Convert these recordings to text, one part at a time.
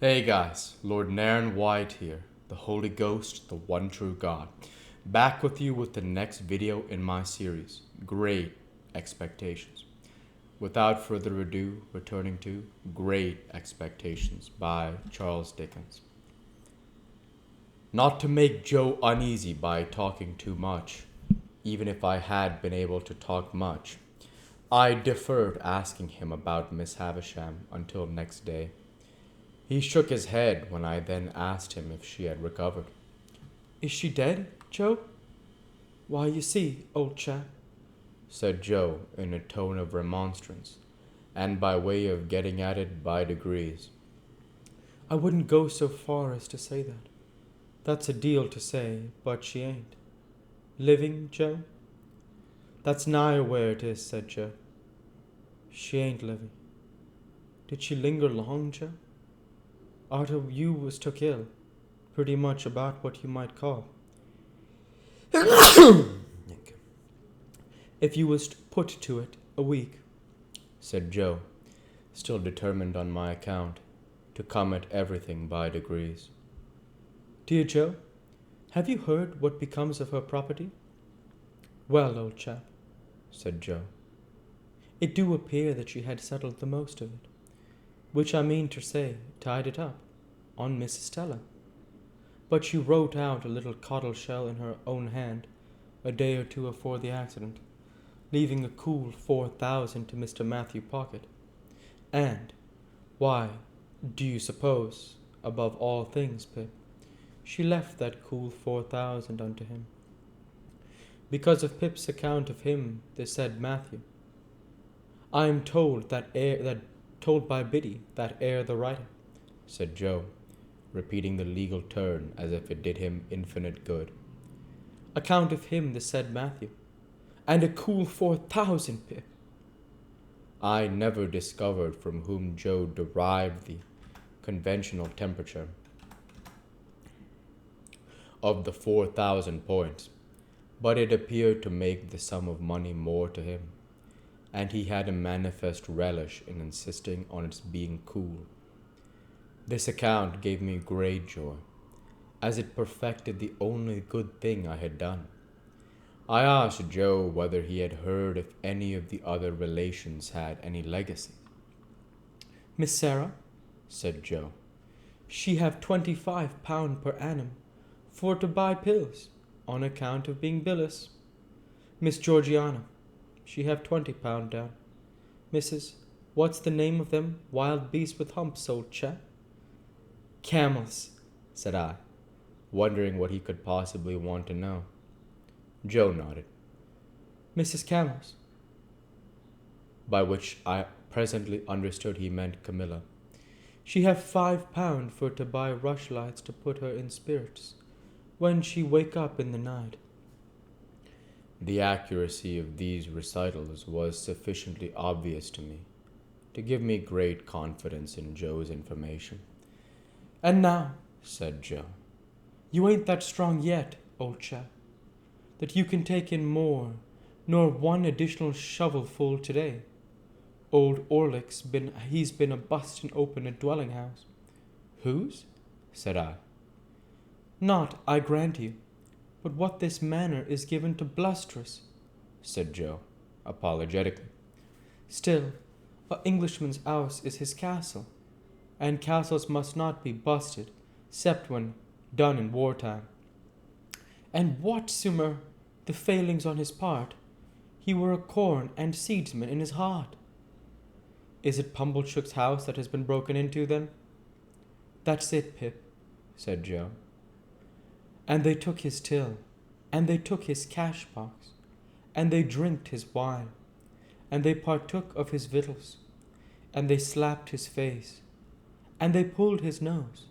Hey guys, Lord Naren White here, the Holy Ghost, the one true God, back with you with the next video in my series, Great Expectations. Without further ado, returning to Great Expectations by Charles Dickens. Not to make Joe uneasy by talking too much, even if I had been able to talk much, I deferred asking him about Miss Havisham until next day. He shook his head when I then asked him if she had recovered. "Is she dead, Joe?" "Why, you see, old chap," said Joe in a tone of remonstrance, and by way of getting at it by degrees. "I wouldn't go so far as to say that. That's a deal to say, but she ain't. Living, Joe?" "That's nigh where it is," said Joe. "She ain't living." "Did she linger long, Joe?" "Arter you was took ill, pretty much about what you might call. If you was put to it a week," said Joe, still determined on my account to come at everything by degrees. "Dear Joe, have you heard what becomes of her property?" "Well, old chap," said Joe, "it do appear that she had settled the most of it, which I mean to say tied it up, on Mrs. Stella. But she wrote out a little codle shell in her own hand a day or two afore the accident, leaving a cool 4,000 to Mr. Matthew Pocket. And, why, do you suppose, above all things, Pip, she left that cool 4,000 unto him? Because of Pip's account of him, the said Matthew. I am told told by Biddy that the writer," said Joe, repeating the legal turn as if it did him infinite good. "Account of him, the said Matthew, and a cool 4,000, Pip." I never discovered from whom Joe derived the conventional temperature of the 4,000 points, but it appeared to make the sum of money more to him, and he had a manifest relish in insisting on its being cool. This account gave me great joy, as it perfected the only good thing I had done. I asked Joe whether he had heard if any of the other relations had any legacy. "Miss Sarah," said Joe, "she have £25 per annum for to buy pills, on account of being bilious. Miss Georgiana, she have £20 down. Mrs. What's the name of them wild beasts with humps, old chap?" "Camels," said I, wondering what he could possibly want to know. Joe nodded. "Mrs. Camels," by which I presently understood he meant Camilla. "She have £5 for to buy rushlights to put her in spirits when she wake up in the night." The accuracy of these recitals was sufficiently obvious to me to give me great confidence in Joe's information. "And now," said Joe, "you ain't that strong yet, old chap, that you can take in more nor one additional shovelful today. Old Orlick's he's been a bustin' open a dwelling house." "Whose?" said I. "Not, I grant you, but what this manor is given to blusterous," said Joe, apologetically. "Still, a Englishman's house is his castle, and castles must not be busted, 'cept when done in wartime. And whatsoever the failings on his part, he were a corn and seedsman in his heart." "Is it Pumblechook's house that has been broken into, then?" "That's it, Pip," said Joe. "And they took his till, and they took his cash box, and they drinked his wine, and they partook of his victuals, and they slapped his face, and they pulled his nose,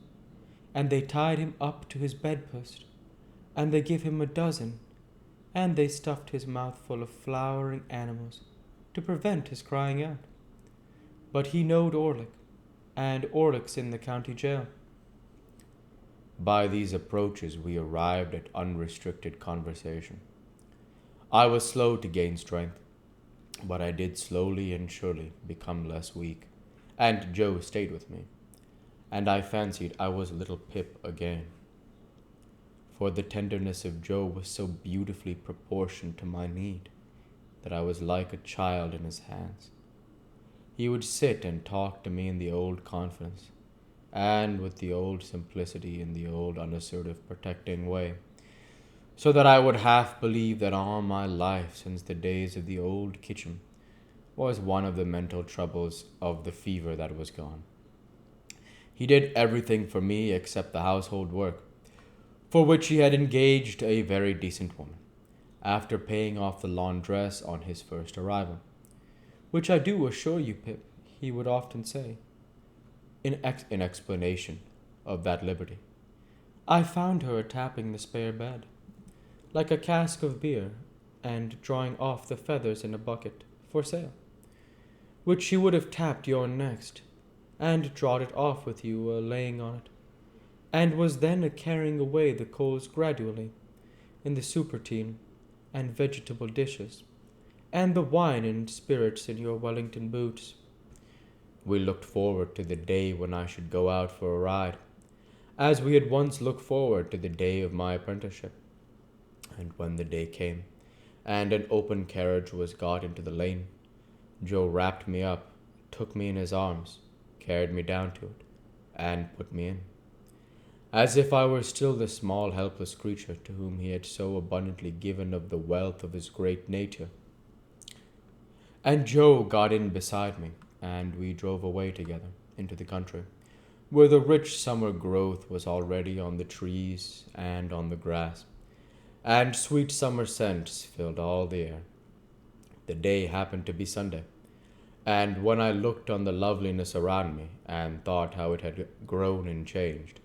and they tied him up to his bedpost, and they give him a dozen, and they stuffed his mouth full of flowering animals to prevent his crying out. But he knowed Orlick, and Orlick's in the county jail." By these approaches we arrived at unrestricted conversation. I was slow to gain strength, but I did slowly and surely become less weak, and Joe stayed with me. and I fancied I was little Pip again. For the tenderness of Joe was so beautifully proportioned to my need that I was like a child in his hands. He would sit and talk to me in the old confidence, and with the old simplicity in the old unassertive protecting way, so that I would half believe that all my life since the days of the old kitchen was one of the mental troubles of the fever that was gone. He did everything for me except the household work, for which he had engaged a very decent woman, after paying off the laundress on his first arrival, which I do assure you, Pip, he would often say, in explanation of that liberty. I found her tapping the spare bed, like a cask of beer, and drawing off the feathers in a bucket for sale, which she would have tapped your next, and drawed it off with you laying on it, and was then carrying away the coals gradually, in the soupertine and vegetable dishes, and the wine and spirits in your Wellington boots. We looked forward to the day when I should go out for a ride, as we had once looked forward to the day of my apprenticeship. And when the day came, and an open carriage was got into the lane, Joe wrapped me up, took me in his arms, carried me down to it, and put me in, as if I were still the small helpless creature to whom he had so abundantly given of the wealth of his great nature. And Joe got in beside me, and we drove away together into the country, where the rich summer growth was already on the trees and on the grass, and sweet summer scents filled all the air. The day happened to be Sunday, and when I looked on the loveliness around me, and thought how it had grown and changed,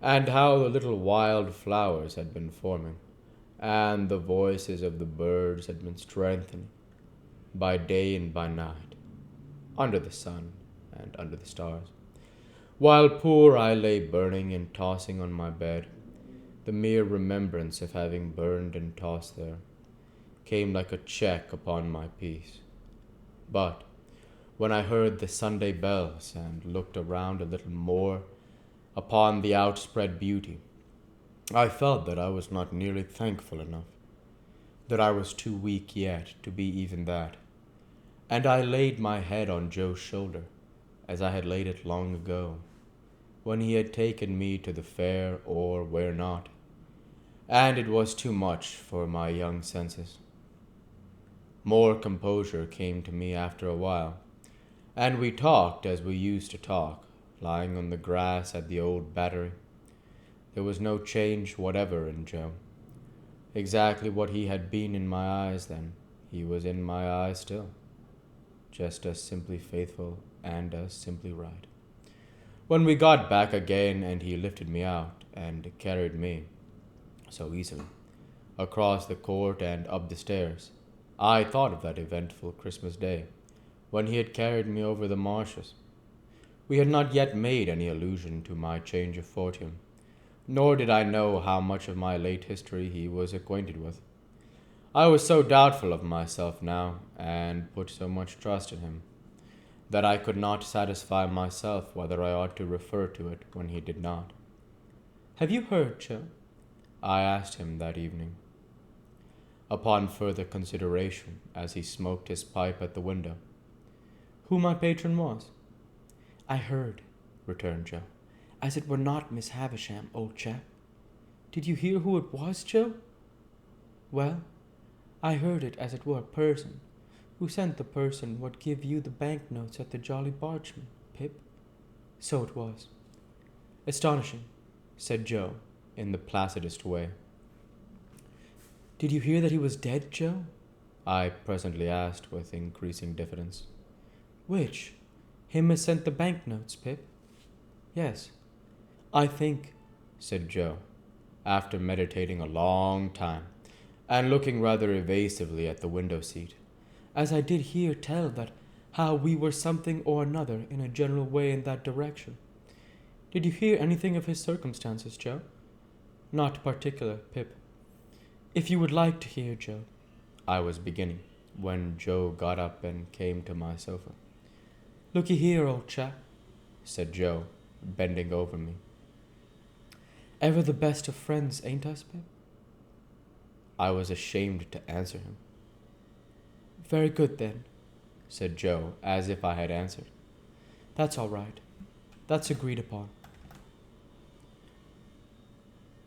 and how the little wild flowers had been forming, and the voices of the birds had been strengthening, by day and by night, under the sun and under the stars, while poor I lay burning and tossing on my bed, the mere remembrance of having burned and tossed there came like a check upon my peace. But when I heard the Sunday bells and looked around a little more upon the outspread beauty, I felt that I was not nearly thankful enough, that I was too weak yet to be even that, and I laid my head on Joe's shoulder, as I had laid it long ago, when he had taken me to the fair or where not, and it was too much for my young senses. More composure came to me after a while, and we talked as we used to talk, lying on the grass at the old battery. There was no change whatever in Joe. Exactly what he had been in my eyes then, he was in my eyes still, just as simply faithful and as simply right. When we got back again and he lifted me out and carried me, so easily, across the court and up the stairs, I thought of that eventful Christmas day, when he had carried me over the marshes. We had not yet made any allusion to my change of fortune, nor did I know how much of my late history he was acquainted with. I was so doubtful of myself now, and put so much trust in him, that I could not satisfy myself whether I ought to refer to it when he did not. Have you heard, Joe? I asked him that evening, upon further consideration, as he smoked his pipe at the window, who my patron was. I heard, returned Joe, as it were not Miss Havisham, old chap. Did you hear who it was, Joe? Well, I heard it as it were a person, who sent the person what give you the banknotes at the Jolly Bargeman, Pip. So it was. Astonishing, said Joe, in the placidest way. Did you hear that he was dead, Joe? I presently asked with increasing diffidence. Which? Him as sent the banknotes, Pip? Yes. I think, said Joe, after meditating a long time, and looking rather evasively at the window seat, as I did hear tell that how we were something or another in a general way in that direction. Did you hear anything of his circumstances, Joe? Not particular, Pip. If you would like to hear, Joe, I was beginning, when Joe got up and came to my sofa. Looky here, old chap, said Joe, bending over me. Ever the best of friends, ain't us, babe? I was ashamed to answer him. Very good, then, said Joe, as if I had answered. That's all right. That's agreed upon.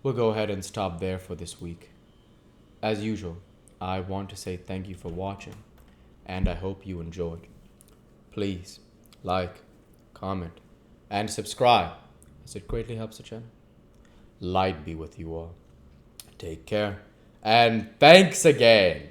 We'll go ahead and stop there for this week. As usual, I want to say thank you for watching, and I hope you enjoyed. Please like, comment, and subscribe, as it greatly helps the channel. Light be with you all. Take care, and thanks again.